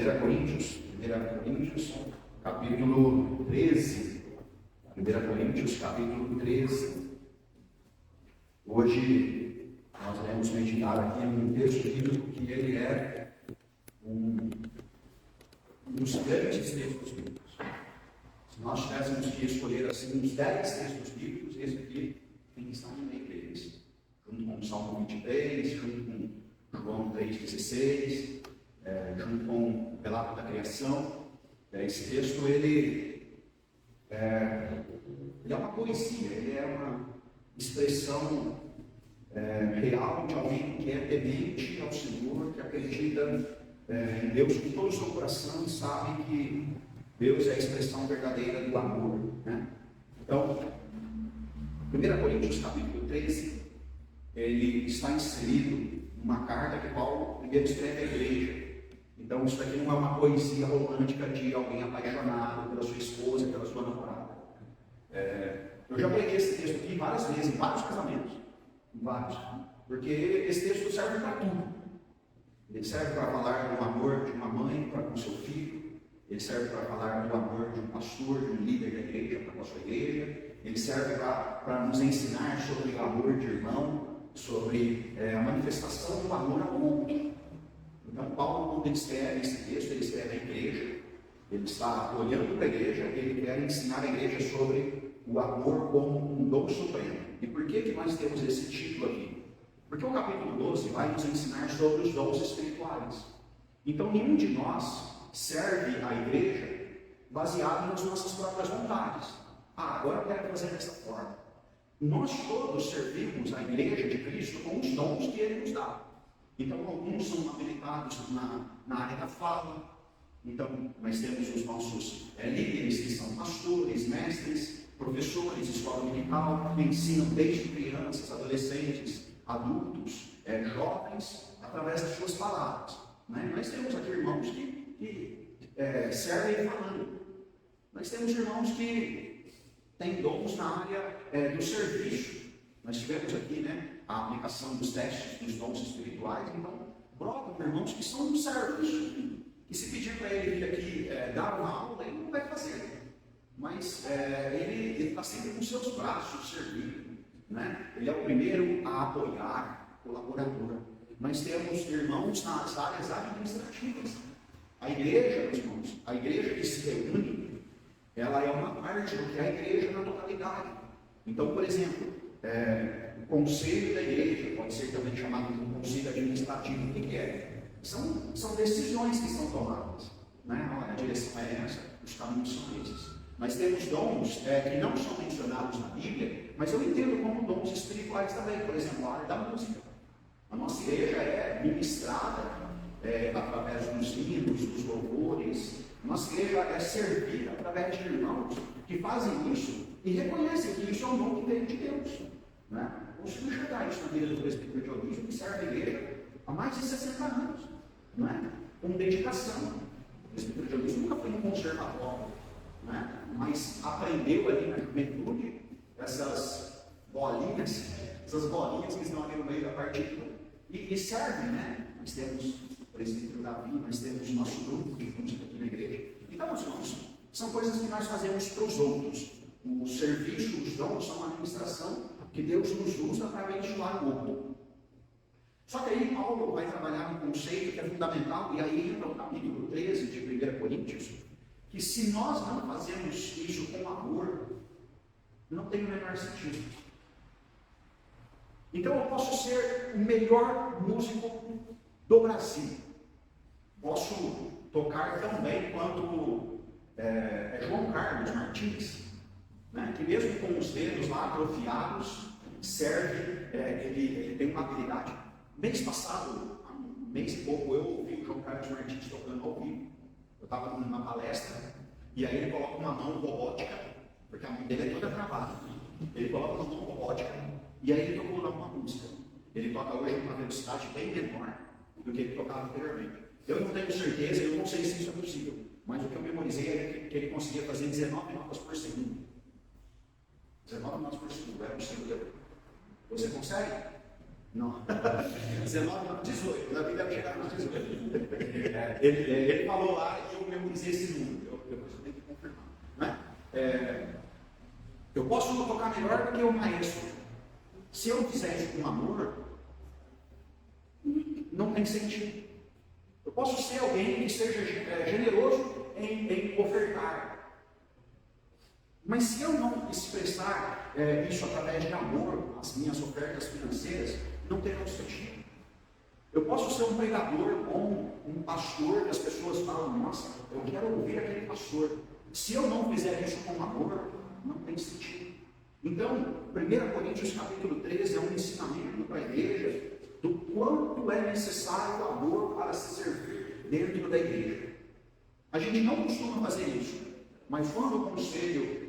1 Coríntios, capítulo 13. 1 Coríntios, capítulo 13. Hoje nós vamos meditar aqui num texto bíblico que ele é um dos grandes textos bíblicos. Se nós tivéssemos que escolher assim uns 10 textos bíblicos, esse aqui tem que estar no meio deles, junto com o Salmo 23, junto com João 3,16, junto com o relato da criação. Esse texto ele é uma poesia, ele é uma expressão real de alguém que é temente ao Senhor, que acredita em Deus com todo o seu coração e sabe que Deus é a expressão verdadeira do amor, né? Então, 1 Coríntios capítulo 13, ele está inserido numa carta que Paulo primeiro escreve à igreja. Então, isso aqui não é uma poesia romântica de alguém apaixonado pela sua esposa, pela sua namorada. Eu já preguei esse texto aqui várias vezes, em vários casamentos, porque esse texto serve para tudo. Ele serve para falar do amor de uma mãe para com seu filho, ele serve para falar do amor de um pastor, de um líder da igreja para com a sua igreja, ele serve para nos ensinar sobre o amor de irmão, sobre a manifestação do amor ao outro. Então, Paulo, quando ele escreve esse texto, ele escreve à igreja, ele está olhando para a igreja, ele quer ensinar a igreja sobre o amor como um dom supremo. E por que nós temos esse título aqui? Porque o capítulo 12 vai nos ensinar sobre os dons espirituais. Então, nenhum de nós serve a igreja baseado nas nossas próprias vontades. Agora eu quero fazer dessa forma. Nós todos servimos a igreja de Cristo com os dons que Ele nos dá. Então, alguns são habilitados na área da fala. Então, nós temos os nossos líderes, que são pastores, mestres, professores, escola dominical, que ensinam desde crianças, adolescentes, adultos, jovens, através das suas palavras. Né? Nós temos aqui irmãos que servem falando. Nós temos irmãos que têm dons na área do serviço. Nós tivemos aqui, a aplicação dos testes dos dons espirituais. Então, brotam irmãos que são servos, que se pedir para ele vir aqui dar uma aula, ele não vai fazer. Mas ele está sempre com seus braços servindo. Né? Ele é o primeiro a apoiar, colaborador. Nós temos irmãos nas áreas administrativas. A igreja, meus irmãos, a igreja que se reúne, ela é uma parte do que é a igreja na totalidade. Então, por exemplo, o conselho da igreja pode ser também chamado de um conselho administrativo. O que é? São decisões que são tomadas. Né? Olha, a direção é essa, os caminhos são esses. Nós temos dons que não são mencionados na Bíblia, mas eu entendo como dons espirituais também. Por exemplo, a área da música. A nossa igreja é ministrada através dos hinos, dos louvores. A nossa igreja é servida através de irmãos que fazem isso e reconhecem que isso é um dom que veio de Deus. Né? Vamos enxergar isso na vida do presbítero Dionísio, que serve a igreja há mais de 60 anos. Né? Com dedicação. O presbítero Dionísio nunca foi um conservatório. Né? Mas aprendeu ali na juventude essas bolinhas que estão ali no meio da partícula e servem, né? Nós temos o presbítero Davi, nós temos o nosso grupo de música aqui na igreja. Então, meus irmãos, são coisas que nós fazemos para os outros. O serviço, os dons são uma administração que Deus nos usa para abençoar o outro. Só que aí Paulo vai trabalhar um conceito que é fundamental, e aí entra o capítulo 13 de 1 Coríntios, que se nós não fazemos isso com amor, não tem o menor sentido. Então eu posso ser o melhor músico do Brasil, posso tocar tão bem quanto João Carlos Martins, né? Que mesmo com os dedos lá atrofiados, serve, ele tem uma habilidade. Mês passado, há um mês e pouco, eu ouvi o João Carlos Martins tocando ao vivo. Eu estava numa palestra, e aí ele coloca uma mão robótica, porque a mão dele é toda travada. Ele coloca uma mão robótica, e aí ele tocou lá uma música. Ele toca hoje numa velocidade bem menor do que ele tocava anteriormente. Eu não tenho certeza, eu não sei se isso é possível, mas o que eu memorizei é que ele conseguia fazer 19 notas por segundo. 19 notas por segundo, é possível. Você consegue? Não. 19, não, 18. Na vida vai chegar nos 18. Ele falou lá e eu memorizei esse número. Depois eu tenho que confirmar. Né? Eu posso tocar melhor do que o maestro. Se eu fizer isso com amor, não tem sentido. Eu posso ser alguém que seja generoso em ofertar. Mas se eu não expressar isso através de amor, as minhas ofertas financeiras, não terão sentido. Eu posso ser um pregador bom, um pastor, que as pessoas falam, nossa, eu quero ouvir aquele pastor. Se eu não fizer isso com amor, não tem sentido. Então, 1 Coríntios capítulo 13 é um ensinamento para a igreja do quanto é necessário o amor para se servir dentro da igreja. A gente não costuma fazer isso, mas quando o conselho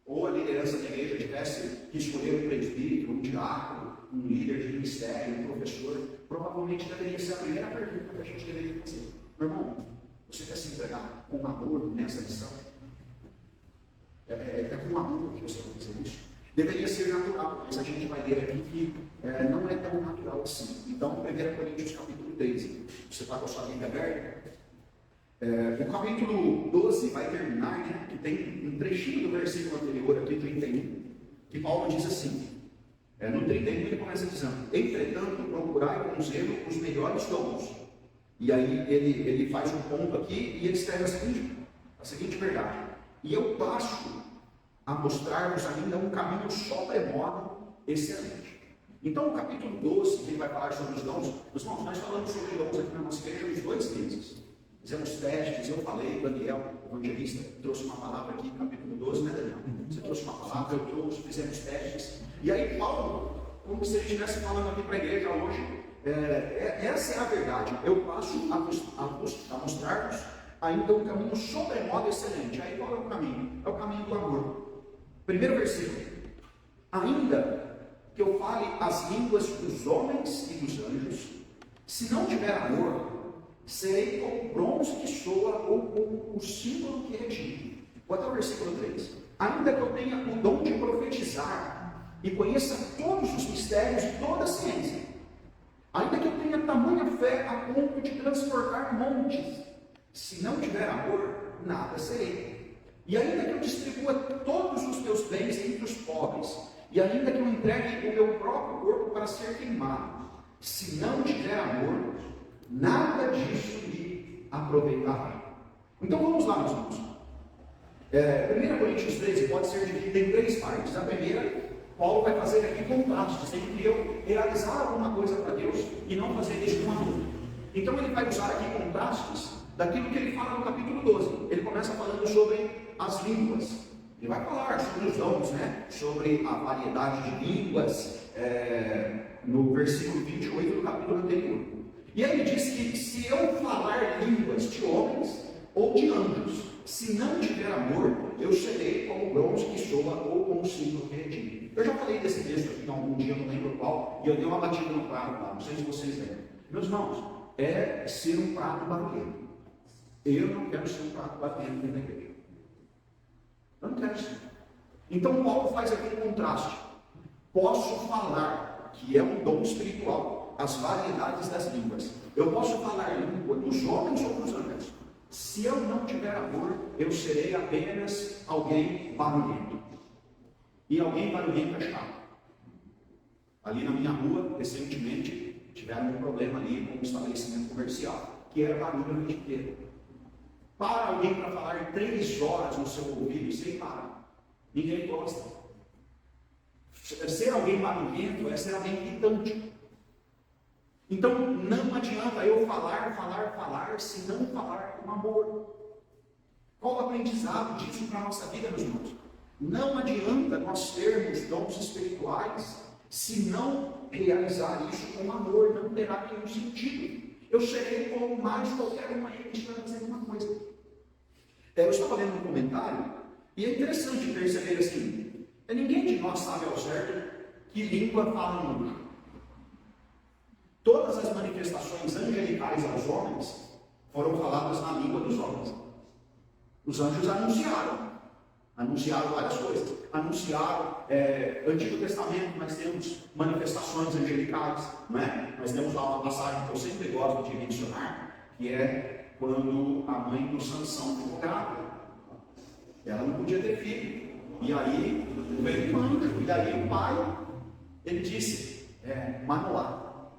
ou a liderança da igreja tivesse que escolher um presbítero, um diácono, um líder de ministério, um professor, provavelmente deveria ser a primeira pergunta que a gente deveria fazer. Meu irmão, você quer se entregar com amor nessa missão? É com amor que você vai fazer isso? Deveria ser natural, mas a gente vai ler aqui que não é tão natural assim. Então, 1 Coríntios capítulo 13, você está com a sua Bíblia aberta? O capítulo 12 vai terminar, né, que tem um trechinho do versículo anterior, aqui 31, que Paulo diz assim, no 31 ele começa dizendo, entretanto, procurai com zelo os melhores dons. E aí ele faz um ponto aqui e ele escreve a seguinte verdade, e eu passo a mostrar-vos ainda um caminho sobremodo excelente. Então, o capítulo 12, que ele vai falar sobre os dons, nós falamos sobre dons aqui na nossa igreja nos 2 meses. Fizemos testes, eu falei, Daniel, evangelista, trouxe uma palavra aqui, capítulo 12, né, Daniel? Você trouxe uma palavra, eu trouxe, fizemos testes. E aí, Paulo, como se ele estivesse falando aqui para a igreja hoje, essa é a verdade. Eu passo a mostrar-vos ainda um caminho sobremodo excelente. Aí, qual é o caminho? É o caminho do amor. Primeiro versículo. Ainda que eu fale as línguas dos homens e dos anjos, se não tiver amor, serei como o bronze que soa ou como o símbolo que retire. Vou até o versículo 3. Ainda que eu tenha o dom de profetizar e conheça todos os mistérios e toda a ciência, ainda que eu tenha tamanha fé a ponto de transportar montes, se não tiver amor, nada serei. E ainda que eu distribua todos os meus bens entre os pobres, e ainda que eu entregue o meu próprio corpo para ser queimado, se não tiver amor, nada disso lhe aproveitará. Então vamos lá, meus irmãos. 1 Coríntios 13 pode ser dividido em 3 partes. A primeira, Paulo vai fazer aqui contrastes entre eu realizar alguma coisa para Deus e não fazer isso com amor. Então ele vai usar aqui contrastes daquilo que ele fala no capítulo 12. Ele começa falando sobre as línguas. Ele vai falar sobre os dons, né? Sobre a variedade de línguas, no versículo 28 do capítulo anterior. E aí ele diz que se eu falar línguas de homens ou de anjos, se não tiver amor, eu serei como o bronze que soa ou como o símbolo que retire. Eu já falei desse texto aqui algum dia, não lembro qual, e eu dei uma batida no prato lá, não sei se vocês lembram. Meus irmãos, é ser um prato barulhento. Eu não quero ser um prato barulhento dentro da igreja. Eu não quero ser. Então Paulo faz aqui um contraste. Posso falar, que é um dom espiritual, as variedades das línguas. Eu posso falar língua dos homens ou dos anjos. Se eu não tiver amor, eu serei apenas alguém barulhento. E alguém barulhento é chato. Ali na minha rua, recentemente, tiveram um problema ali com um estabelecimento comercial, que era barulho a noite inteira. Para alguém para falar 3 horas no seu ouvido sem parar. Ninguém gosta. Ser alguém barulhento é ser alguém irritante. Então não adianta eu falar, se não falar com amor. Qual o aprendizado disso para a nossa vida, meus irmãos? Não adianta nós termos dons espirituais se não realizar isso com amor, não terá nenhum sentido. Eu serei como mais qualquer uma aí que estiver fazendo uma coisa. Eu estava lendo um comentário e é interessante perceber assim, ninguém de nós sabe ao certo que língua fala um anjo. Todas as manifestações angelicais aos homens foram faladas na língua dos homens. Os anjos anunciaram. Anunciaram várias coisas. Anunciaram, Antigo Testamento, nós temos manifestações angelicais, não é? Nós temos lá uma passagem que eu sempre gosto de mencionar, que é quando a mãe do Sansão ficou grávida. Ela não podia ter filho. E aí veio um anjo, e daí o pai, ele disse, Manoá,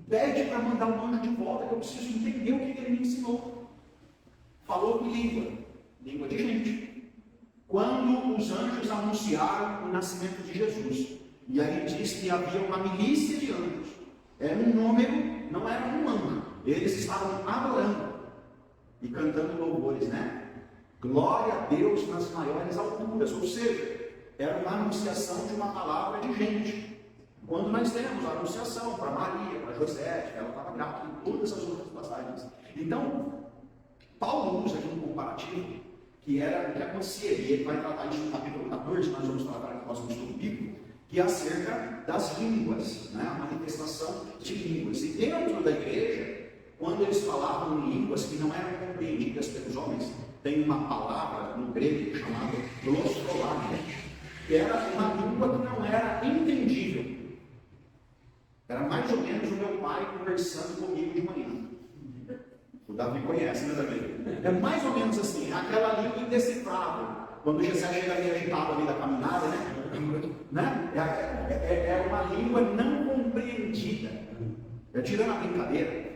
pede para mandar um anjo de volta, que eu preciso entender o que ele me ensinou. Falou em língua de gente. Quando os anjos anunciaram o nascimento de Jesus, e aí diz que havia uma milícia de anjos, era um número, não era um anjo, eles estavam adorando e cantando louvores, né? Glória a Deus nas maiores alturas, ou seja, era uma anunciação de uma palavra de gente. Quando nós temos a anunciação para Maria, para José, ela estava grávida em todas as outras passagens. Então, Paulo usa aqui um comparativo que era o que acontecia, e ele vai tratar isso no capítulo 14, nós vamos tratar aqui no próximo estudo bíblico, que é acerca das línguas, né? A manifestação de línguas. E dentro da igreja, quando eles falavam em línguas que não eram compreendidas pelos homens, tem uma palavra no grego chamada glossolalia, que era uma língua que não era entendível. Era mais ou menos o meu pai conversando comigo de manhã. O Davi conhece, né, Davi? É mais ou menos assim, aquela língua indecifrável. Quando o Jessé chega ali agitado ali da caminhada, né? É uma língua não compreendida. Tirando a brincadeira,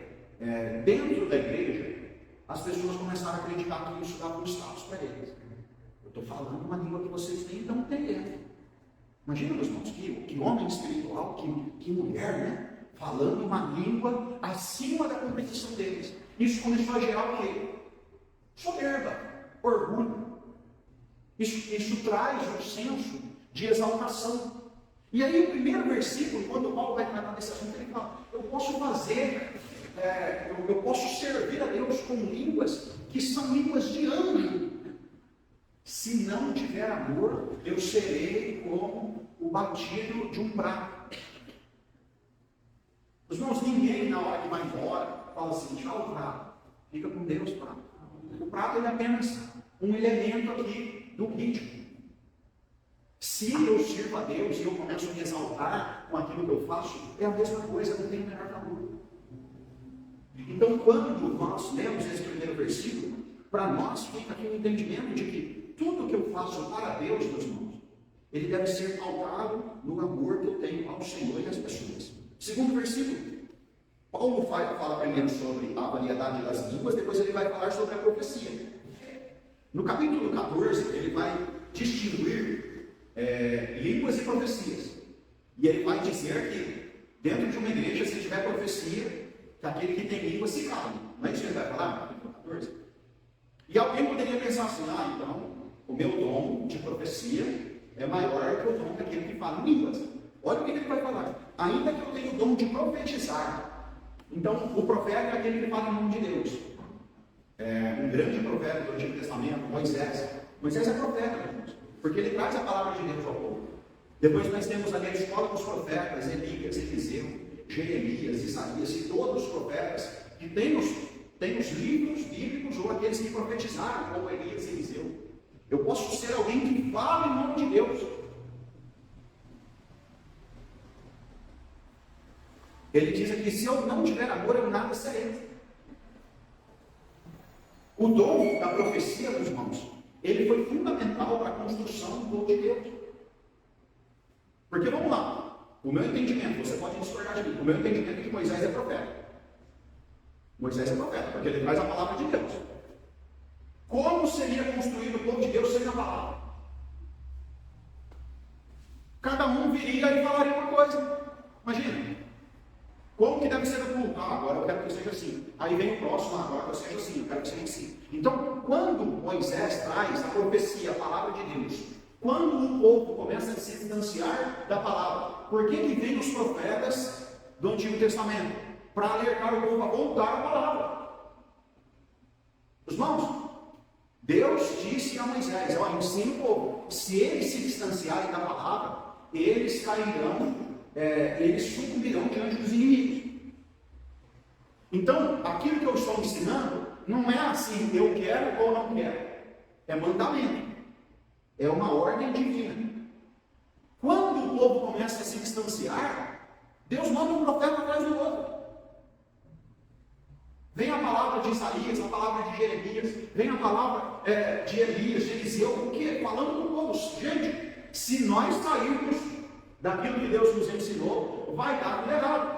dentro da igreja, as pessoas começaram a acreditar que isso dava um status para eles. Eu estou falando uma língua que vocês nem estão entendendo. Imagina, meus irmãos, que homem espiritual, que mulher, né? Falando uma língua acima da compreensão deles. Isso começou a gerar o quê? Soberba, orgulho. Isso traz um senso de exaltação. E aí o primeiro versículo, quando Paulo vai tratar desse assunto, ele fala, eu posso fazer, eu posso servir a Deus com línguas que são línguas de anjo. Se não tiver amor, eu serei como o batido de um prato. Os irmãos, ninguém na hora que vai embora fala assim, tchau prato, fica com Deus prato. O prato é apenas um elemento aqui do ritmo. Se eu sirvo a Deus e eu começo a me exaltar com aquilo que eu faço, é a mesma coisa, não tem menor valor. Então, quando nós lemos esse primeiro versículo, para nós fica aqui um entendimento de que tudo que eu faço para Deus, meus irmãos, ele deve ser pautado no amor que eu tenho ao Senhor e às pessoas. Segundo versículo, Paulo fala primeiro sobre a variedade das línguas, depois ele vai falar sobre a profecia. No capítulo 14, ele vai distinguir línguas e profecias. E ele vai dizer que dentro de uma igreja, se tiver profecia, que aquele que tem língua se cala. Não é isso que ele vai falar no capítulo 14? E alguém poderia pensar assim, então, o meu dom de profecia é maior que o dom daquele que fala em línguas. Olha o que ele vai falar. Ainda que eu tenha o dom de profetizar, então o profeta é aquele que fala em nome de Deus. Um grande profeta do Antigo Testamento, Moisés. Moisés é profeta, irmãos, porque ele traz a palavra de Deus ao povo. Depois nós temos ali a escola dos profetas, Elias, Eliseu, Jeremias, Isaías e todos os profetas que têm os livros bíblicos ou aqueles que profetizaram, como Elias e Eliseu. Eu posso ser alguém que fala em nome de Deus. Ele diz aqui, se eu não tiver amor, eu nada serei. O dom da profecia, meus irmãos, ele foi fundamental para a construção do povo de Deus. Porque vamos lá, o meu entendimento, você pode discordar de mim, o meu entendimento é que Moisés é profeta. Moisés é profeta, porque ele traz a palavra de Deus. Como seria construído o povo de Deus sem a palavra? Cada um viria e falaria uma coisa. Imagina. Como que deve ser o culto? Agora eu quero que seja assim. Aí vem o próximo, agora que eu seja assim, eu quero que seja assim. Então, quando Moisés traz a profecia, a palavra de Deus, quando o povo começa a se distanciar da palavra, por que vem os profetas do Antigo Testamento? Para alertar o povo a voltar à palavra. Os irmãos, Deus disse a Moisés, ensina o povo, se eles se distanciarem da palavra, eles cairão, eles sucumbirão diante dos inimigos. Então, aquilo que eu estou ensinando, não é assim, eu quero ou não quero, é mandamento. É uma ordem divina. Quando o povo começa a se distanciar, Deus manda um profeta atrás do outro. Vem a palavra de Isaías, a palavra de Jeremias, vem a palavra de Elias, de Eliseu, o quê? Falando com o povo. Gente, se nós sairmos daquilo que Deus nos ensinou, vai dar tudo errado.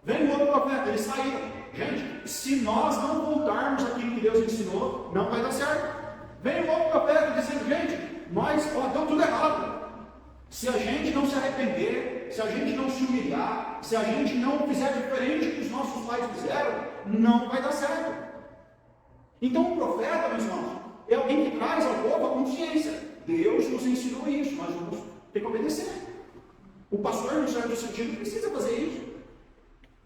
Vem o outro profeta, eles saíram. Gente, se nós não voltarmos àquilo que Deus ensinou, não vai dar certo. Vem o outro profeta dizendo, gente, nós deu tudo errado. Se a gente não se arrepender, se a gente não se humilhar, se a gente não fizer diferente do que os nossos pais fizeram, não vai dar certo. Então o profeta, meus irmãos, é alguém que traz ao povo a consciência. Deus nos ensinou isso, nós vamos ter que obedecer. O pastor, no certo sentido, precisa fazer isso.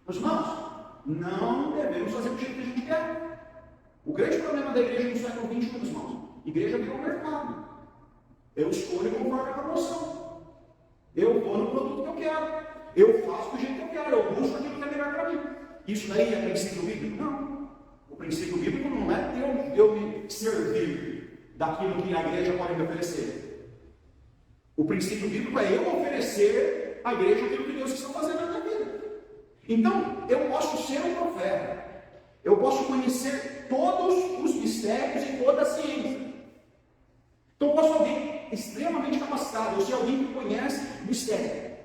Meus irmãos, não devemos fazer do jeito que a gente quer. O grande problema da igreja no século XXI, meus irmãos, igreja virou um mercado. Eu escolho conforme a promoção. Eu vou no produto que eu quero. Eu faço do jeito que eu quero. Eu busco aquilo que é melhor para mim. Isso daí é princípio bíblico? Não. O princípio bíblico não é eu me servir daquilo que a igreja pode me oferecer. O princípio bíblico é eu oferecer à igreja aquilo que Deus está fazendo na minha vida. Então, eu posso ser um profeta. Eu posso conhecer todos os mistérios e toda a ciência. Então, eu posso ser alguém extremamente capacitado. Eu ser alguém que conhece mistério.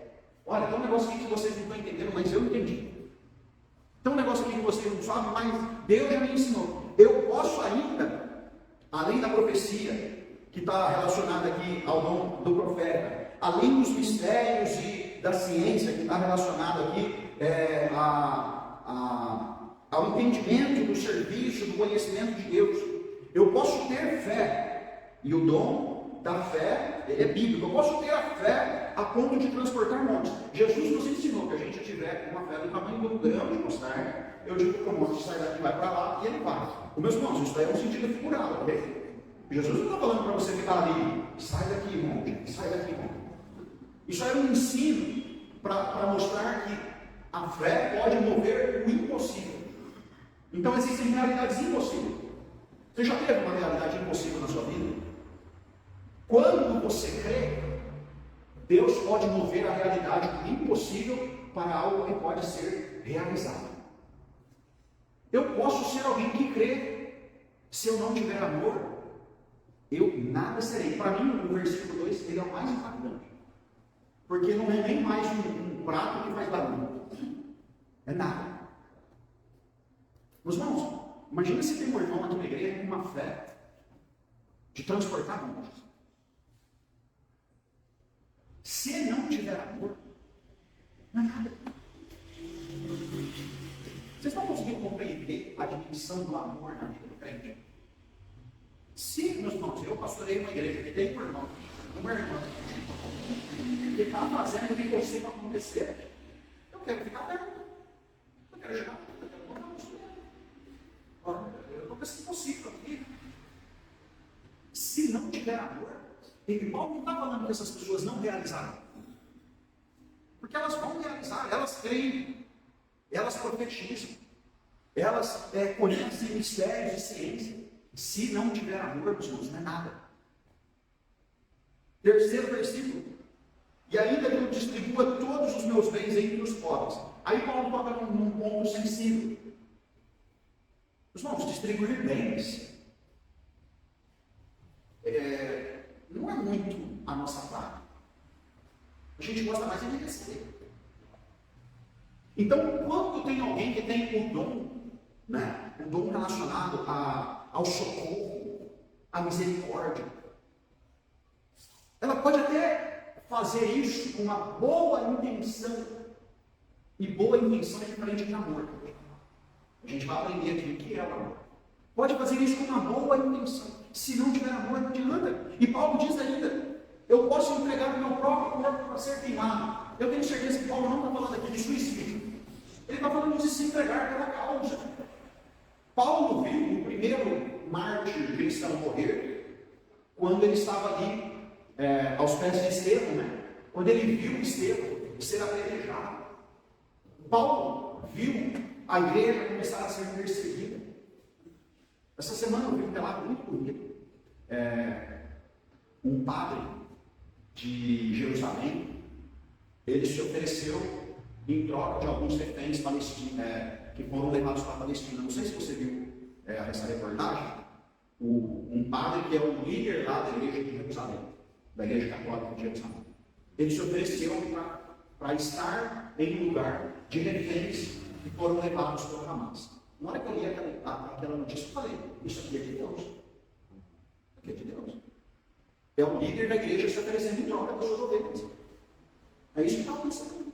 Olha, tem um negócio aqui que vocês não estão entendendo, mas eu entendi. Tem um negócio aqui que vocês não sabem, mas Deus já me ensinou. Eu posso ainda, além da profecia, que está relacionada aqui ao dom do profeta, além dos mistérios e da ciência, que está relacionado aqui ao entendimento do serviço, do conhecimento de Deus, eu posso ter fé. E o dom da fé, ele é bíblico. Eu posso ter a fé a ponto de transportar montes. Jesus nos ensinou que a gente tiver uma fé do tamanho do grão de mostarda, eu digo que o monte sai daqui, vai para lá e ele vai. Meus irmãos, isso daí é um sentido figurado, ok? Jesus não está falando para você ficar ali, sai daqui, monte, sai daqui, monte. Isso é um ensino para mostrar que a fé pode mover o impossível. Então existem realidades impossíveis. Você já teve uma realidade impossível na sua vida? Quando você crê, Deus pode mover a realidade do impossível para algo que pode ser realizado. Eu posso ser alguém que crê. Se eu não tiver amor, eu nada serei. Para mim, o versículo 2, ele é o mais impactante. Porque não é nem mais um prato que faz barulho. É nada. Meus irmãos, imagina se tem um irmão aqui na igreja com uma fé de transportar montes. Se não tiver amor, não é nada. Vocês estão conseguindo compreender a dimensão do amor na vida do crente? Se, meus irmãos, eu pastorei uma igreja que tem um irmão, uma irmã, que está fazendo o que possível acontecer, eu quero ficar perto. Eu quero chegar, eu quero contar com isso. Eu estou pensando possível aqui. Se não tiver amor, e Paulo não está falando que essas pessoas não realizaram. Porque elas vão realizar, elas creem, elas profetizam, elas conhecem mistérios e ciência. Se não tiver amor, meus irmãos, não é nada. Terceiro versículo. E ainda que eu distribua todos os meus bens entre os pobres. Aí Paulo toca num ponto sensível. Meus irmãos, distribuir bens não é muito a nossa parte. A gente gosta mais de receber. Então, quando tem alguém que tem o dom, né, o dom relacionado ao socorro, à misericórdia, ela pode até fazer isso com uma boa intenção. E boa intenção é diferente de amor. A gente vai aprender aqui o que é o amor. Pode fazer isso com uma boa intenção. Se não tiver amor, não adianta. E Paulo diz ainda, eu posso entregar o meu próprio corpo para ser queimado. Eu tenho certeza que Paulo não está falando aqui de suicídio. Ele está falando de se entregar pela causa. Paulo viu o primeiro mártir cristão morrer quando ele estava ali aos pés de Estevão, né? Quando ele viu Estevão ser apedrejado. Paulo viu a igreja começar a ser perseguida. Essa semana eu vi um relato muito bonito. Um padre de Jerusalém, ele se ofereceu em troca de alguns reféns palestinos, que foram levados para a Palestina. Não sei se você viu essa reportagem. Um padre que é o líder lá da igreja de Jerusalém, da igreja católica de Jerusalém, ele se ofereceu para estar em um lugar de reféns que foram levados pelo Hamas. Na hora que eu li aquela notícia, eu falei, isso aqui é de Deus. Isso aqui é de Deus. É o líder da igreja se oferecendo em troca das suas ovelhas. É isso que está acontecendo.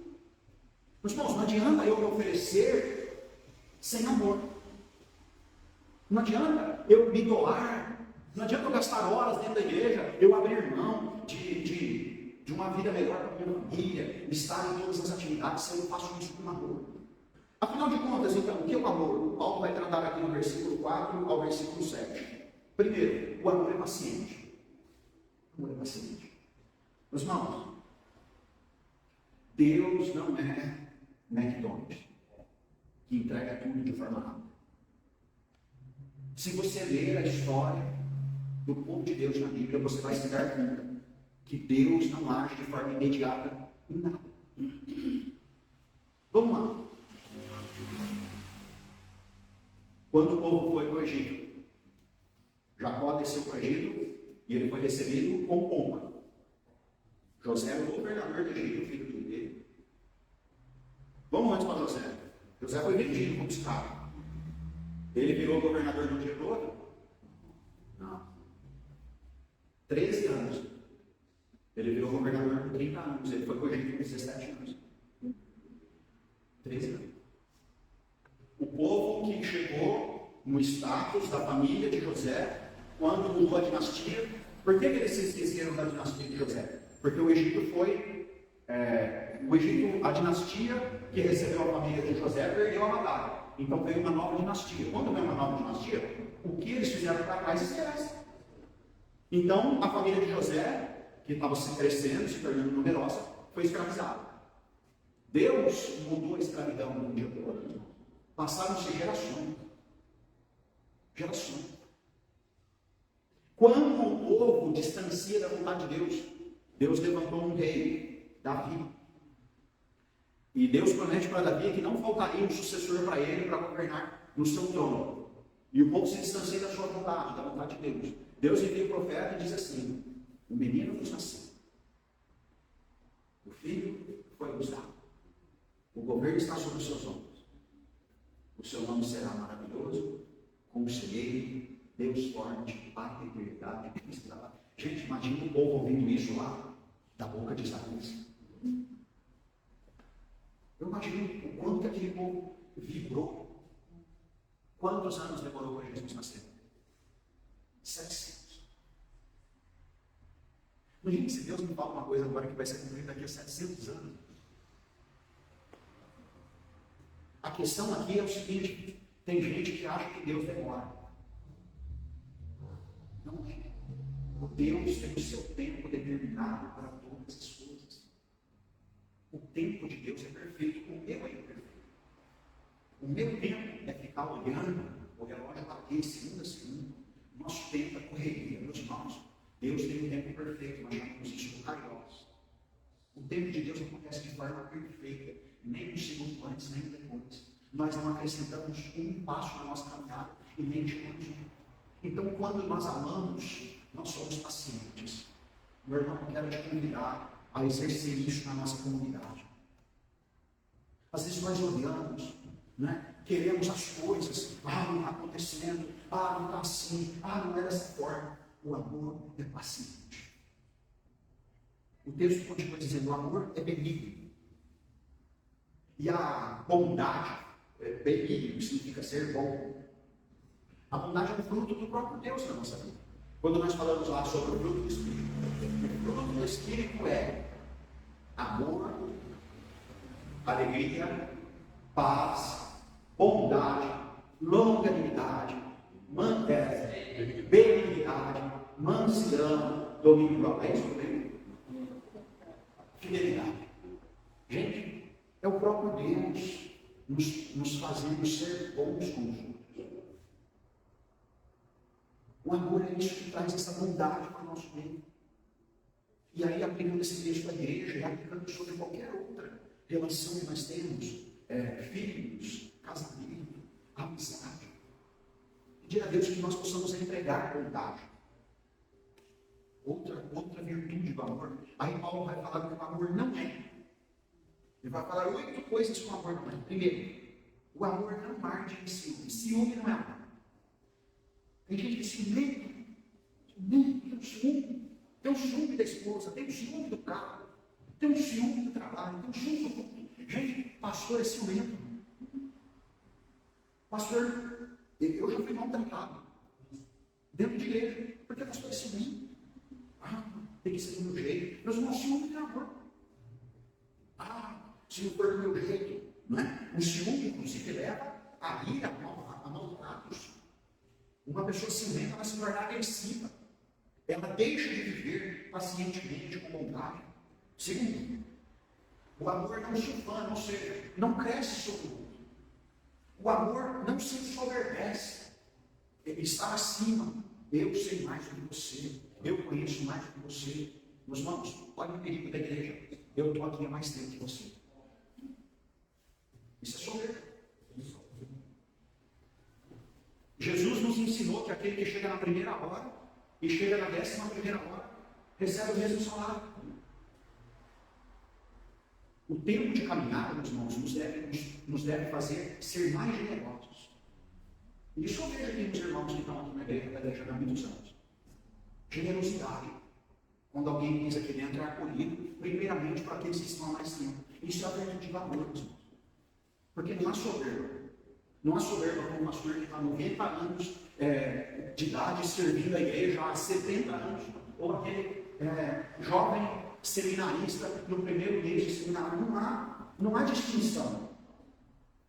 Mas, irmãos, não adianta eu me oferecer sem amor. Não adianta eu me doar. Não adianta eu gastar horas dentro da igreja, eu abrir mão de uma vida melhor para a minha família, estar em todas as atividades, se eu faço isso com amor. Afinal de contas, então, o que é o amor? O Paulo vai tratar aqui no versículo 4 ao versículo 7. Primeiro, o amor é paciente. O amor é paciente. Meus irmãos, Deus não é McDonald's, que entrega tudo de forma rápida. Se você ler a história do povo de Deus na Bíblia, você vai se dar conta que Deus não age de forma imediata em nada. Vamos lá. Quando o povo foi para o Egito, Jacó desceu para o Egito e ele foi recebido com pompa. José era o governador do Egito, filho dele. Vamos antes para José. José foi vendido como escravo. Ele virou governador no dia todo? Não. 13 anos. Ele virou governador por 30 anos. Ele foi para o Egito com 17 anos. 13 anos. O povo que chegou no status da família de José, quando mudou a dinastia, por que eles se esqueceram da dinastia de José? Porque o Egito foi, a dinastia que recebeu a família de José perdeu a batalha. Então veio uma nova dinastia. Quando veio uma nova dinastia, o que eles fizeram para trás esquece. Então a família de José, que estava se crescendo, se tornando numerosa, foi escravizada. Deus mudou a escravidão no dia todo. Passaram-se gerações. Gerações. Quando o povo distancia da vontade de Deus, Deus levantou um rei, Davi. E Deus promete para Davi que não faltaria um sucessor para ele para governar no seu trono. E o povo se distancia da sua vontade, da vontade de Deus. Deus envia o profeta e diz assim: o menino nos nasceu. O filho foi nos dado. O governo está sobre os seus ombros. O seu nome será maravilhoso, conselheiro, Deus forte, Pai da eternidade, Cristo da paz. Gente, imagina o povo ouvindo isso lá, da boca de Isaías. Eu imagino o quanto que aquele povo vibrou. Quantos anos demorou para Jesus nascer? 700. Imagina se Deus me fala uma coisa agora que vai ser cumprida daqui a 700 anos. A questão aqui é o seguinte: tem gente que acha que Deus demora. Não é. Deus tem o seu tempo determinado para todas as coisas. O tempo de Deus é perfeito, o meu é imperfeito. O meu tempo é ficar olhando o relógio bater segundo a segundo. Nosso tempo é correria, meus irmãos. Deus tem um tempo perfeito, nós chamamos isso de kairos. O tempo de Deus acontece de forma perfeita, nem um segundo antes, nem depois. Nós não acrescentamos um passo na nossa caminhada e nem tiramos um. Então, quando nós amamos, nós somos pacientes. Meu irmão, eu quero te convidar a exercer isso na nossa comunidade. Às vezes nós olhamos, né? Queremos as coisas, não está acontecendo, não está assim, não é dessa forma. O amor é paciente. O texto continua dizendo: o amor é benigno. E a bondade, benigno significa ser bom. A bondade é um fruto do próprio Deus na nossa vida. Quando nós falamos lá sobre o fruto do Espírito, o fruto do Espírito é amor, alegria, paz, bondade, longanimidade, benignidade, mansidão, domínio próprio. É isso que eu tenho? Fidelidade. Gente, é o próprio Deus nos fazendo ser bons com os outros. O amor é isso que traz essa bondade para o nosso meio. E aí, aplicando esse texto à igreja e aplicando sobre qualquer outra relação que nós temos, filhos, casamento, amizade. Pedir a Deus que nós possamos entregar bondade. Outra virtude do amor. Aí Paulo vai falar que o amor não é. Ele vai falar 8 coisas que o amor não é. Primeiro, o amor não arde em ciúme. Ciúme não é amor. Tem gente que se ciumenta. Tem um ciúme. Tem um ciúme da esposa, tem um ciúme do carro, tem um ciúme do trabalho, tem um ciúme do culto. Gente, pastor é ciumento. Pastor, eu já fui maltratado dentro de igreja, porque pastor é ciumento. Tem que ser do meu jeito. Mas o nosso ciúme tem amor. Se não for do meu jeito, não é? O ciúme, inclusive, leva a ira, a maltratos. Uma pessoa ciumenta vai se tornar agressiva. Ela deixa de viver pacientemente, com bondade. Segundo, o amor não se ufana, ou seja, não cresce sobre o outro. O amor não se ensoberbece. Ele está acima. Eu sei mais do que você. Eu conheço mais do que você. Meus irmãos, olha o perigo da igreja. Eu estou aqui há mais tempo que você. Isso é soberba. Jesus nos ensinou que aquele que chega na primeira hora e chega na 11ª hora, recebe o mesmo salário. O tempo de caminhada, meus irmãos, nos deve fazer ser mais generosos. Isso eu vejo aqui nos irmãos que estão aqui na igreja há muitos anos. Generosidade. Quando alguém diz aqui dentro, é acolhido, primeiramente para aqueles que estão há mais tempo. Isso é a verdadeira de valor, meus irmãos. Porque não há soberba. Não há soberba como um pastor que está há 90 anos de idade servindo a igreja há 70 anos, ou aquele jovem seminarista no primeiro mês de seminário. Não há distinção.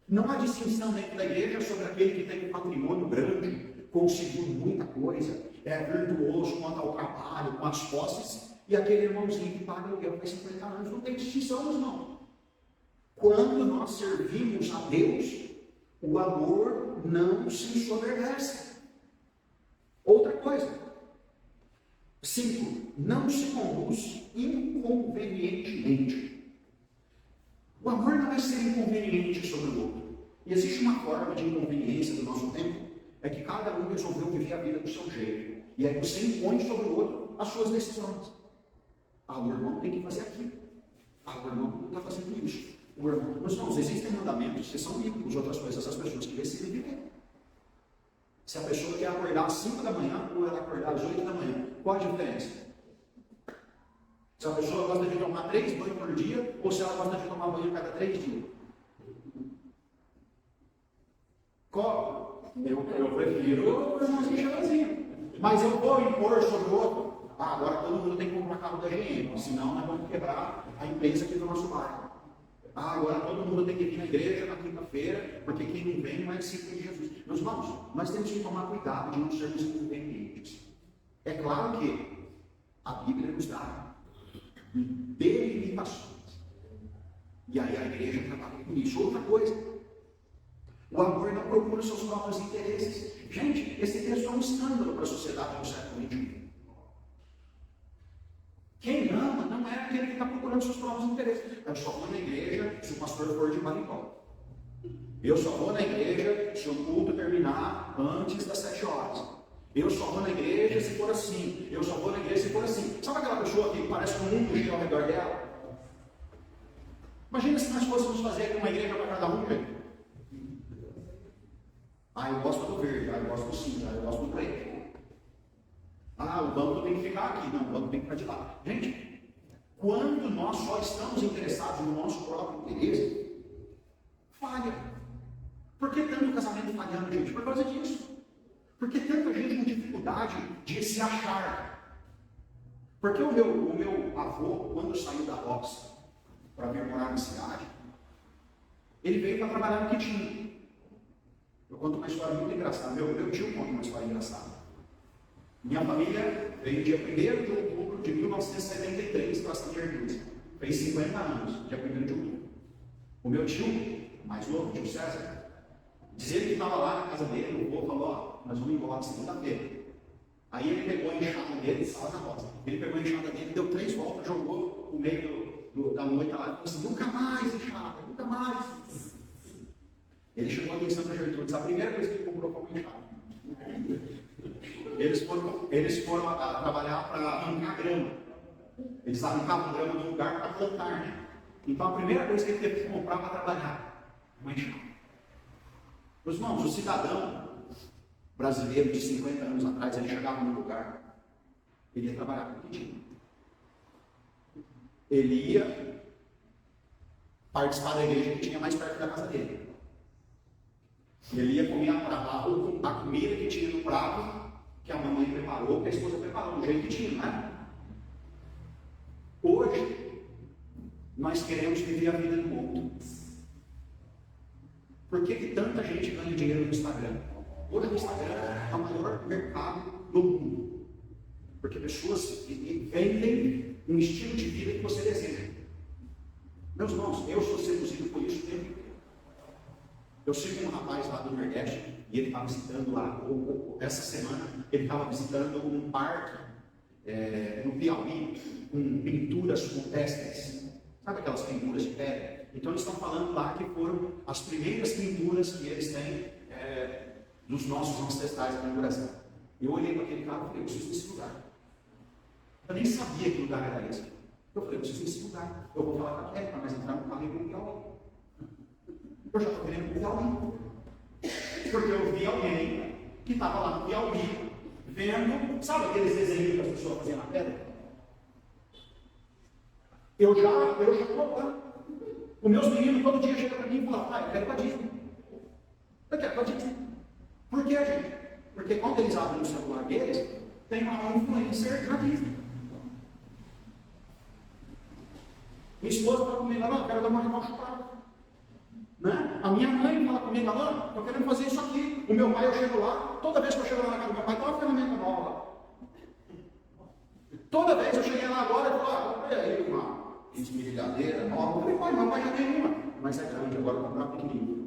Não há distinção dentro da igreja sobre aquele que tem um patrimônio grande, conseguiu muita coisa, é virtuoso quanto ao trabalho, com as posses, e aquele irmãozinho que paga aluguel faz 50 anos. Não tem distinção, meus irmãos. Quando nós servimos a Deus, o amor não se ensoberbece. Outra coisa. 5. Não se conduz inconvenientemente. O amor não é ser inconveniente sobre o outro. E existe uma forma de inconveniência do nosso tempo, é que cada um resolveu viver a vida do seu jeito. E aí você impõe sobre o outro as suas decisões. O irmão tem que fazer aquilo. O irmão não está fazendo isso. O irmão, meus irmãos, existem mandamentos que são bíblicos, outras coisas, essas pessoas que decidem viver. Se a pessoa quer acordar às 5 da manhã ou ela acordar às 8 da manhã, qual a diferença? Se a pessoa gosta de tomar 3 banhos por dia ou se ela gosta de tomar banho a cada 3 dias? Qual? Eu prefiro o irmãozinho cheirosinho. Mas eu vou impor sobre o outro. Agora todo mundo tem que comprar carro da GM, senão nós vamos quebrar a empresa aqui do nosso bairro. Agora todo mundo tem que vir na igreja na quinta-feira, porque quem não vem não é discípulo de Jesus. Meus irmãos, nós temos que tomar cuidado de não sermos inconvenientes. É claro que a Bíblia nos dá delimitações. E aí a igreja trabalha com isso. Outra coisa, o amor não procura seus próprios interesses. Gente, esse texto é um escândalo para a sociedade do século XXI. Quem ama não é aquele que está procurando seus próprios interesses. Eu só vou na igreja se o pastor for de paletó. Eu só vou na igreja se o culto terminar antes das 7 horas. Eu só vou na igreja se for assim. Eu só vou na igreja se for assim. Sabe aquela pessoa que parece que o mundo gira ao redor dela? Imagina se nós fôssemos fazer uma igreja para cada um, gente. Eu gosto do verde, eu gosto do cinza, eu gosto do preto. O banco tem que ficar aqui. Não, o banco tem que ficar de lá. Gente, quando nós só estamos interessados no nosso próprio interesse, falha. Por que tanto casamento falhando, gente? Por causa disso. Por que tanta gente com dificuldade de se achar? Porque o meu avô, quando saiu da roça para vir morar na cidade, ele veio para trabalhar no Quitinho. Eu conto uma história muito engraçada. Meu tio conta uma história engraçada. Minha família veio dia 1º de outubro de 1973 para Santa Gertrudes. Fez 50 anos, dia 1º de outubro. O meu tio, mais novo, o tio César, dizia que estava lá na casa dele, o povo falou, nós vamos embora segunda-feira. Aí ele pegou a enxada dele, estava na roça. Ele pegou a enxada dele, deu 3 voltas, jogou no meio da moita lá e falou assim: nunca mais enxada, nunca mais. Ele chamou a atenção para Gertrudes. A primeira coisa que ele comprou foi uma enxada. Eles foram a trabalhar para arrancar grama. Eles arrancavam grama do lugar para plantar. Né? Então a primeira coisa que ele teve que comprar para trabalhar, uma enxada. Meus irmãos, o cidadão brasileiro de 50 anos atrás, ele chegava num lugar, ele ia trabalhar com o que tinha. Ele ia participar da igreja que tinha mais perto da casa dele. Ele ia comer a comida que tinha no prato, que a mamãe preparou, que a esposa preparou, do jeito que tinha, né? Hoje, nós queremos viver a vida do outro. Por que tanta gente ganha dinheiro no Instagram? Hoje o Instagram é o maior mercado do mundo. Porque pessoas vendem um estilo de vida que você deseja. Meus irmãos, eu sou seduzido por isso o tempo inteiro. Eu sigo um rapaz lá do Nordeste e ele estava visitando lá, essa semana, ele estava visitando um parque no Piauí, com pinturas rupestres. Sabe aquelas pinturas de pedra? Então eles estão falando lá que foram as primeiras pinturas que eles têm dos nossos ancestrais aqui no Brasil. Eu olhei para aquele cara e falei: eu preciso desse lugar. Eu nem sabia que lugar era esse. Eu falei: eu preciso desse lugar. Eu vou falar com a Kelly para nós entrar no carro e ir para o Piauí. Eu já estou querendo ir para o Piauí. Porque eu vi alguém que estava lá no Piauí, vendo, sabe aqueles desenhos que as pessoas faziam na pedra? Eu já estou lá. Os meus meninos todo dia chegam para mim e falam: pai, eu quero ir para a Disney. Eu quero ir para a Disney. Por quê, gente? Porque quando eles abrem o celular deles, tem uma influencer da Disney. Minha esposa fala comigo: não, eu quero dar uma remochupada. Né? A minha mãe fala comigo: não, estou querendo fazer isso aqui. O meu pai, eu chego lá, toda vez que eu chego lá na casa do meu pai, tem uma ferramenta nova lá. Toda vez eu cheguei lá agora, eu falo: comprei aí uma esmerilhadeira nova. Eu falei: pai, meu pai já tem uma, mas é grande, agora eu vou comprar pequenininho.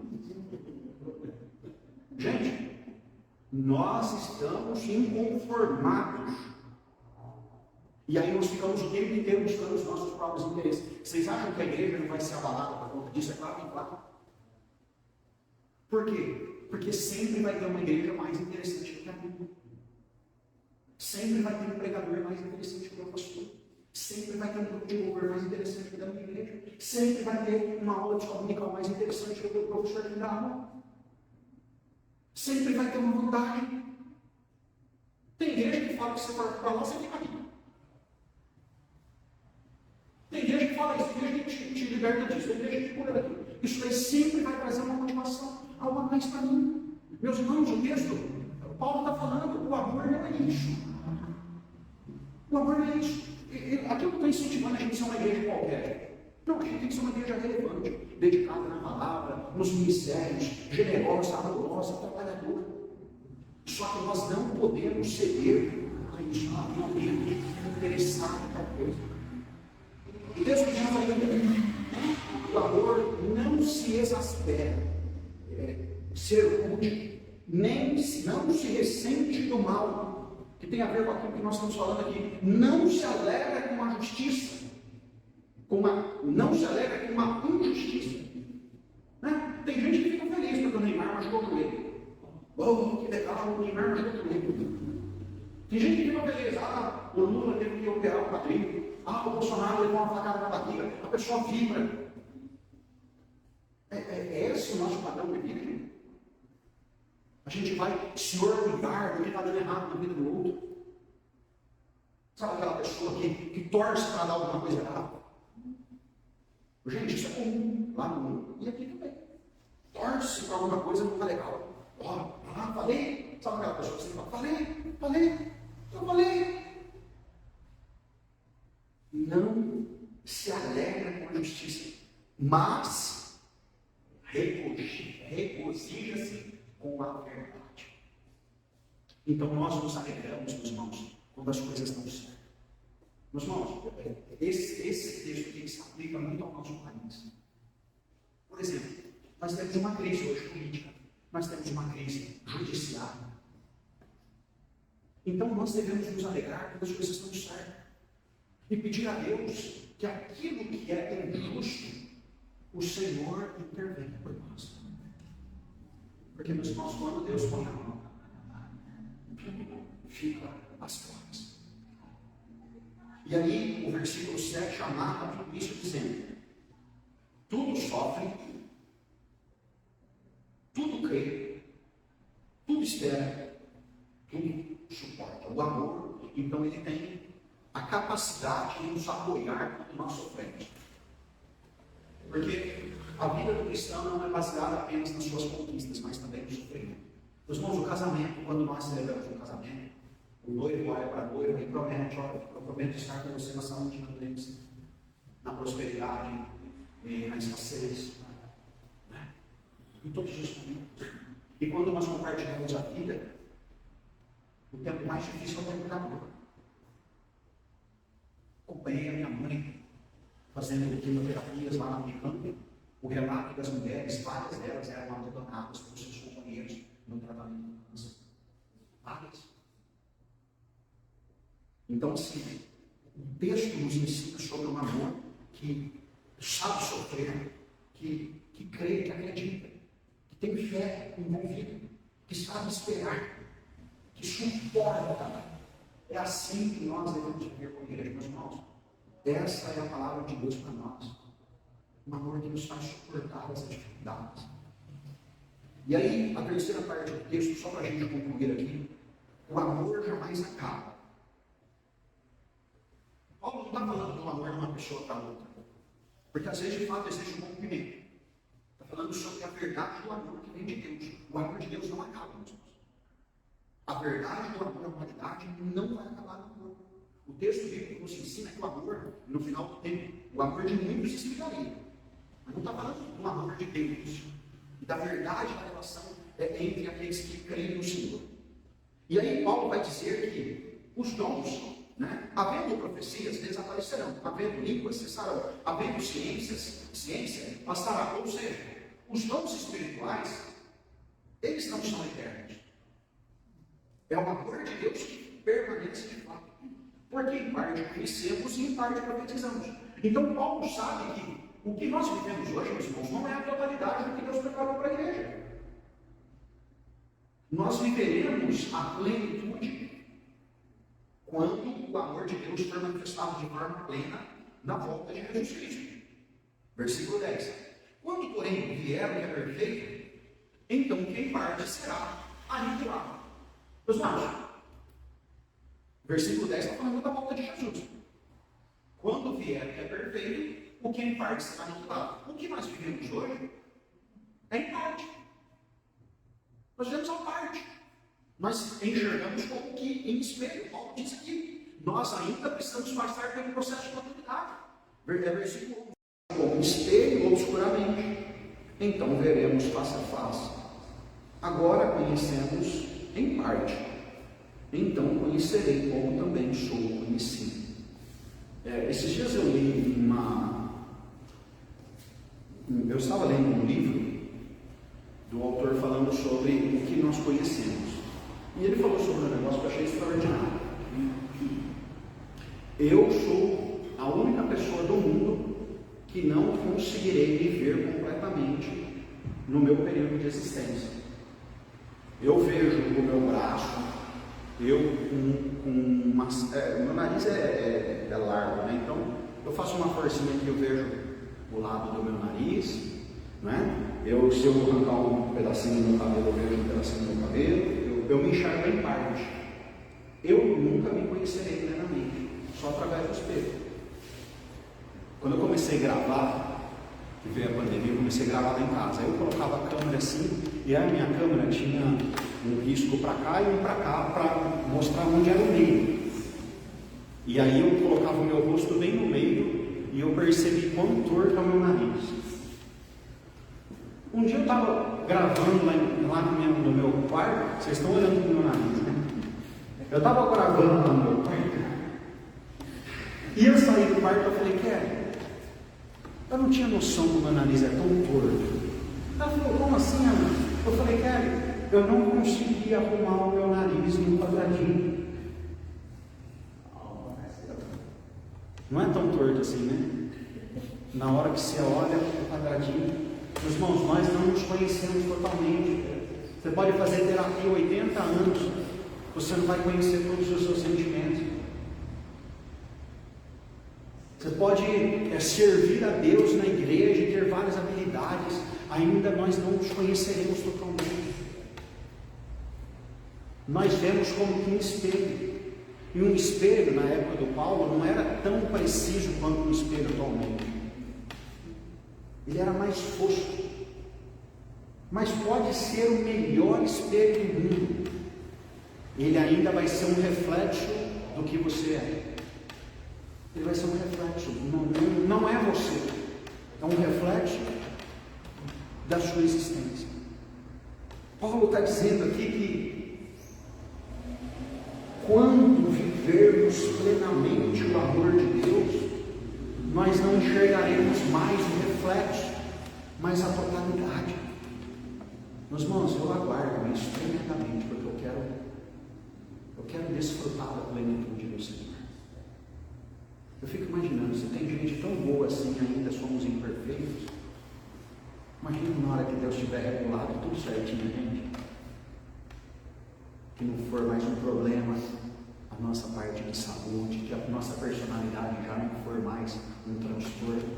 Gente, nós estamos inconformados. E aí nós ficamos o tempo inteiro buscando os nossos próprios interesses. Vocês acham que a igreja não vai ser abalada por conta disso? É claro que claro. Por quê? Porque sempre vai ter uma igreja mais interessante que a minha. Sempre vai ter um pregador mais interessante que o meu pastor. Sempre vai ter um grupo de louvor mais interessante que o da minha igreja. Sempre vai ter uma aula de escola dominical mais interessante que o meu professor que dá aula. Sempre vai ter uma vantagem. Tem igreja que fala que se for para lá, você fica aqui. Tem igreja que fala isso, tem igreja que te liberta disso, tem igreja que te cura daqui. Isso daí sempre vai trazer uma motivação, algo a mais para mim. Meus irmãos, o texto, Paulo está falando: o amor não é isso. O amor não é isso. Aqui eu não estou incentivando a gente a ser uma igreja qualquer. Não, a gente tem que ser uma igreja relevante, dedicada na palavra, nos ministérios, generosa, amorosa, trabalhadora. Só que nós não podemos ceder a isso. Não podemos interessar em tal coisa. O texto diz ainda: o amor não se exaspera, ser rude, não se ressente do mal, que tem a ver com aquilo que nós estamos falando aqui. Não se alegra com a justiça, não se alegra com uma injustiça. Né? Tem gente que fica feliz porque o Neymar machucou o joelho. Oh, que legal, o Neymar machucou o joelho. Tem gente que fica feliz: o Lula teve que operar o quadril. O Bolsonaro levou uma facada na barriga. A pessoa vibra. É esse o nosso padrão de vida? A gente vai se orgulhar do que está dando errado na vida do outro. Sabe aquela pessoa que torce para dar alguma coisa errada? Gente, isso é comum lá no mundo. E aqui também. Torce para alguma coisa não está legal. Falei. Sabe aquela pessoa que você fala: eu falei. Não se alegra com a justiça, mas regozija-se com a verdade. Então nós nos alegramos, meus irmãos, quando as coisas estão certas. Meus irmãos, esse texto aqui se aplica muito ao nosso país. Por exemplo, nós temos uma crise hoje política, nós temos uma crise judiciária. Então nós devemos nos alegrar quando as coisas estão certas e pedir a Deus que aquilo que é injusto, o Senhor intervenha por nós. Porque, meus irmãos, quando Deus põe a mão, fica as portas. E aí o versículo 7 amarra tudo isso dizendo: tudo sofre, tudo crê, tudo espera, tudo suporta. O amor, então, ele tem a capacidade de nos apoiar quando nós sofremos. Porque a vida do cristão não é baseada apenas nas suas conquistas, mas também no sofrimento. Meus irmãos, o casamento, quando nós celebramos um casamento, o noivo olha para a noiva e promete: olha, eu prometo estar com você na saúde, na doença, na prosperidade, na escassez, né? Em todos os momentos. E quando nós compartilhamos a vida, o tempo mais difícil é o tempo da dor. Acompanhei a minha mãe fazendo quimioterapias lá na Unicamp. O relato das mulheres, várias delas eram abandonadas pelos seus companheiros no tratamento do câncer. Várias. Então, assim, o texto nos ensina sobre um amor que sabe sofrer, que crê, que acredita, que tem fé envolvida, que sabe esperar, que suporta. É assim que nós devemos viver com a igreja, meus irmãos. Essa é a palavra de Deus para nós. Um amor que nos faz suportar as dificuldades. E aí, a terceira parte do texto, só para a gente concluir aqui: o amor jamais acaba. Paulo não está falando do amor de uma pessoa para outra, porque às vezes de fato existe um rompimento. Está falando sobre a verdade do amor que vem de Deus. O amor de Deus não acaba, meus irmãos. A verdade do amor à humanidade não vai acabar no amor. O texto bíblico nos ensina que o amor, no final do tempo, o amor de muitos se esfriaria. Mas não está falando do amor de Deus e da verdade da relação entre aqueles que creem no Senhor. E aí Paulo vai dizer que os dons, né, havendo profecias, desaparecerão, havendo línguas, cessarão, havendo ciência passará. Ou seja, os dons espirituais, eles não são eternos. É o amor de Deus que permanece de fato. Porque em parte conhecemos e em parte profetizamos. Então Paulo sabe que o que nós vivemos hoje, meus irmãos, não é a totalidade do que Deus preparou para a igreja. Nós viveremos a plenitude quando o amor de Deus for manifestado de forma plena na volta de Jesus Cristo. Versículo 10. Quando, porém, vier o que é perfeito, então quem parte será aniquilado. Meus irmãos, versículo 10 está falando da volta de Jesus. Quando vier o que é perfeito, o que em parte será aniquilado. O que nós vivemos hoje é em parte. Nós vivemos a parte. Nós enxergamos como que em espelho. Paulo diz aqui: nós ainda precisamos passar pelo processo de maturidade. Versículo 11. Como espelho obscuramente, então veremos face a face. Agora conhecemos em parte, então conhecerei como também sou conhecido. Esses dias eu li eu estava lendo um livro do autor falando sobre o que nós conhecemos. E ele falou sobre um negócio que eu achei extraordinário. Eu sou a única pessoa do mundo que não conseguirei viver completamente no meu período de existência. Eu vejo o meu braço, meu nariz é largo, né? Então eu faço uma forcinha aqui, eu vejo o lado do meu nariz, né? Se eu arrancar um pedacinho do meu cabelo, eu vejo um pedacinho do meu cabelo, eu me enxergo em parte. Eu nunca me conhecerei plenamente, só através do espelho. Quando eu comecei a gravar, que veio a pandemia, eu comecei a gravar lá em casa. Aí eu colocava a câmera assim, e a minha câmera tinha um risco para cá e um para cá, para mostrar onde era o meio. E aí eu colocava o meu rosto bem no meio, e eu percebi quão torto é o meu nariz. Um dia eu estava gravando lá no meu quarto, vocês estão olhando para o meu nariz, né? Eu estava gravando lá no meu quarto, e eu saí do quarto e falei: Kelly, eu não tinha noção que o meu nariz é tão torto. Ela falou: como assim, Ana? Eu falei: Kelly, eu não conseguia arrumar o meu nariz no quadradinho. Não é tão torto assim, né? Na hora que você olha o quadradinho, meus irmãos, nós não nos conhecemos totalmente. Você pode fazer terapia 80 anos, você não vai conhecer todos os seus sentimentos. Você pode servir a Deus na igreja e ter várias habilidades, ainda nós não nos conheceremos totalmente. Nós vemos como que um espelho. E um espelho, na época do Paulo, não era tão preciso quanto um espelho atualmente. Ele era mais fosco. Mas pode ser o melhor espelho do mundo. Ele ainda vai ser um reflexo do que você é. Ele vai ser um reflexo. Não é você. É um reflexo da sua existência. Paulo está dizendo aqui que quando vivermos plenamente o amor de Deus, nós não enxergaremos mais o reflexo, mas a totalidade. Meus irmãos, eu aguardo isso tremendamente, porque eu quero desfrutar da plenitude do Senhor. Eu fico imaginando, se tem gente tão boa assim, ainda somos imperfeitos. Imagina na hora que Deus tiver regulado tudo certinho, gente. Que não for mais um problema a nossa parte de saúde, que a nossa personalidade já não for mais um transtorno.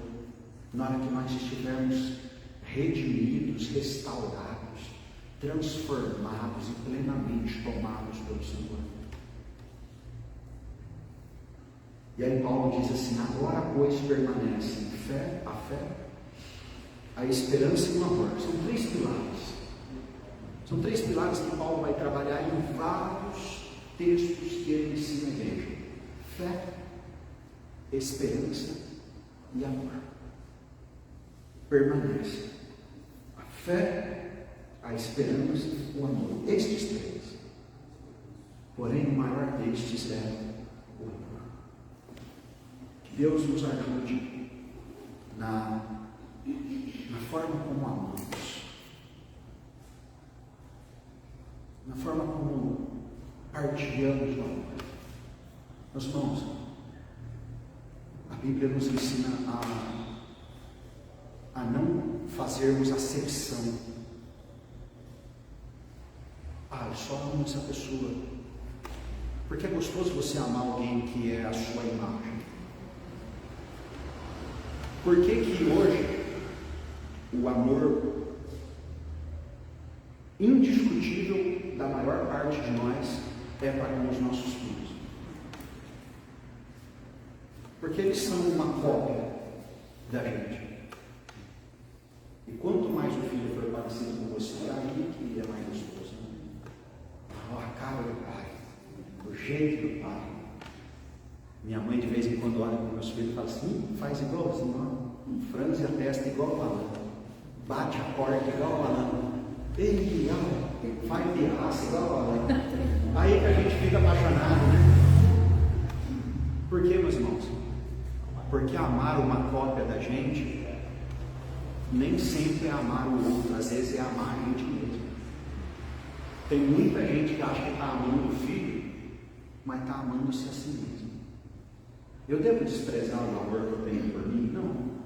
Na hora que nós estivermos redimidos, restaurados, transformados e plenamente tomados pelo Senhor. E aí Paulo diz assim: agora pois permanecem a fé, a esperança e o amor. São três pilares. São três pilares que Paulo vai trabalhar em vários textos que ele ensina a igreja: fé, esperança e amor. Permanece a fé, a esperança e o amor. Estes três. Porém, o maior destes é o amor. Que Deus nos ajude na forma como amamos, na forma como partilhamos o amor. Meus irmãos, a Bíblia nos ensina a não fazermos acepção. Eu só amo essa pessoa. Porque é gostoso você amar alguém que é a sua imagem. Por que hoje o amor indiscutível da maior parte de nós é para com os nossos filhos? Porque eles são uma cópia da gente. E quanto mais o filho for parecido com você, aí que é mais gostoso. A cara do pai, o jeito do pai. Minha mãe de vez em quando olha para meus filhos e fala assim: faz igualzinho, franze a testa igual o Alan, bate a porta igual o Alan, ei, faz pirraça igual o Alan. Aí que a gente fica apaixonado, né? Por quê, meus irmãos? Porque amar uma cópia da gente nem sempre é amar o outro, às vezes é amar a gente mesmo. Tem muita gente que acha que está amando o filho, mas está amando-se a si mesmo. Eu devo desprezar o amor que eu tenho por mim? Não.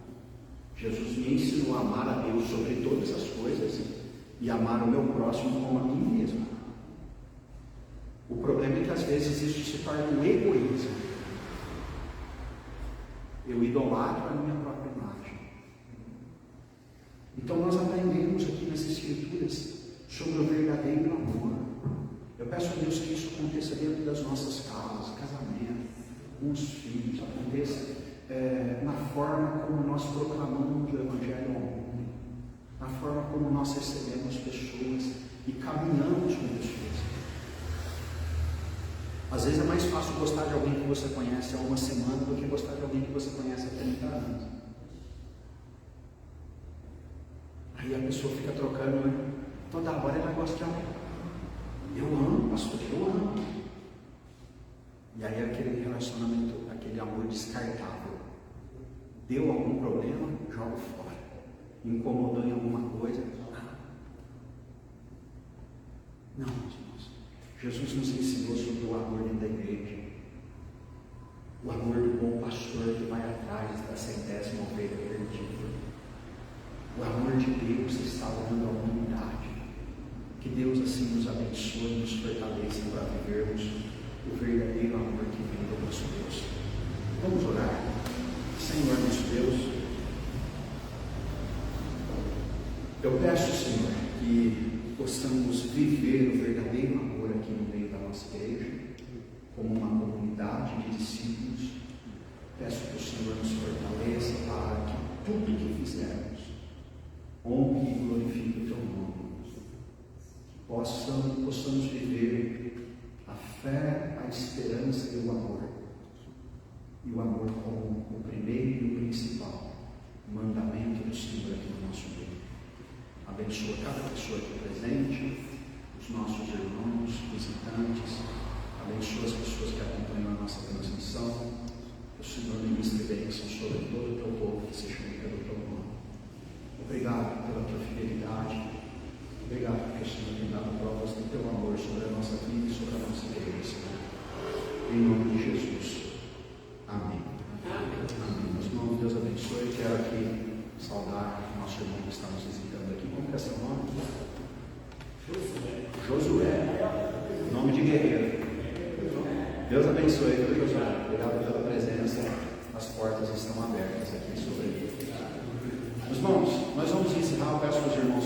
Jesus me ensinou a amar a Deus sobre todas as coisas e amar o meu próximo como a mim mesmo. O problema é que às vezes isso se torna um egoísmo. Eu idolatro a minha própria imagem. Então nós aprendemos aqui nas Escrituras sobre o verdadeiro amor. Eu peço a Deus que isso aconteça dentro das nossas casas, casamento, com os filhos, aconteça na forma como nós proclamamos o Evangelho ao mundo, na forma como nós recebemos pessoas e caminhamos com pessoas. Às vezes é mais fácil gostar de alguém que você conhece há uma semana do que gostar de alguém que você conhece há 30 anos. Aí a pessoa fica trocando, né? Toda hora ela gosta de alguém. Eu amo, pastor, eu amo. E aí aquele relacionamento, aquele amor descartável, deu algum problema, joga fora. Incomodou em alguma coisa, não, irmãos. Jesus nos ensinou sobre o amor dentro da igreja. O amor do bom pastor Deus está dando à humanidade. Que Deus assim nos abençoe e nos fortaleça para vivermos o verdadeiro amor que vem do nosso Deus. Vamos orar. Senhor nosso Deus, eu peço, Senhor, que possamos viver o verdadeiro amor aqui no meio da nossa igreja, como uma comunidade de discípulos. Peço que o Senhor nos fortaleça para que tudo que fizermos honre e glorifique o Teu nome. Possamos viver a fé, a esperança e o amor. E o amor como o primeiro e o principal mandamento do Senhor aqui no nosso meio. Abençoa cada pessoa aqui presente, os nossos irmãos, visitantes. Abençoa as pessoas que acompanham a nossa transmissão. Que o Senhor ministre bênção sobre todo o Teu povo que se chama pelo Teu nome. Obrigado pela Tua fidelidade. Obrigado porque o Senhor tem dado provas do Teu amor sobre a nossa vida e sobre a nossa igreja, Senhor. Em nome de Jesus. Amém. Amém. Meus irmãos, Deus abençoe. Quero aqui saudar o nosso irmão que está nos visitando aqui. Como é seu nome? Josué. Nome de guerreiro. Deus abençoe, viu, Josué? Obrigado pela presença. As portas estão abertas aqui sobre ele. Meus irmãos, nós vamos encerrar. Eu peço aos irmãos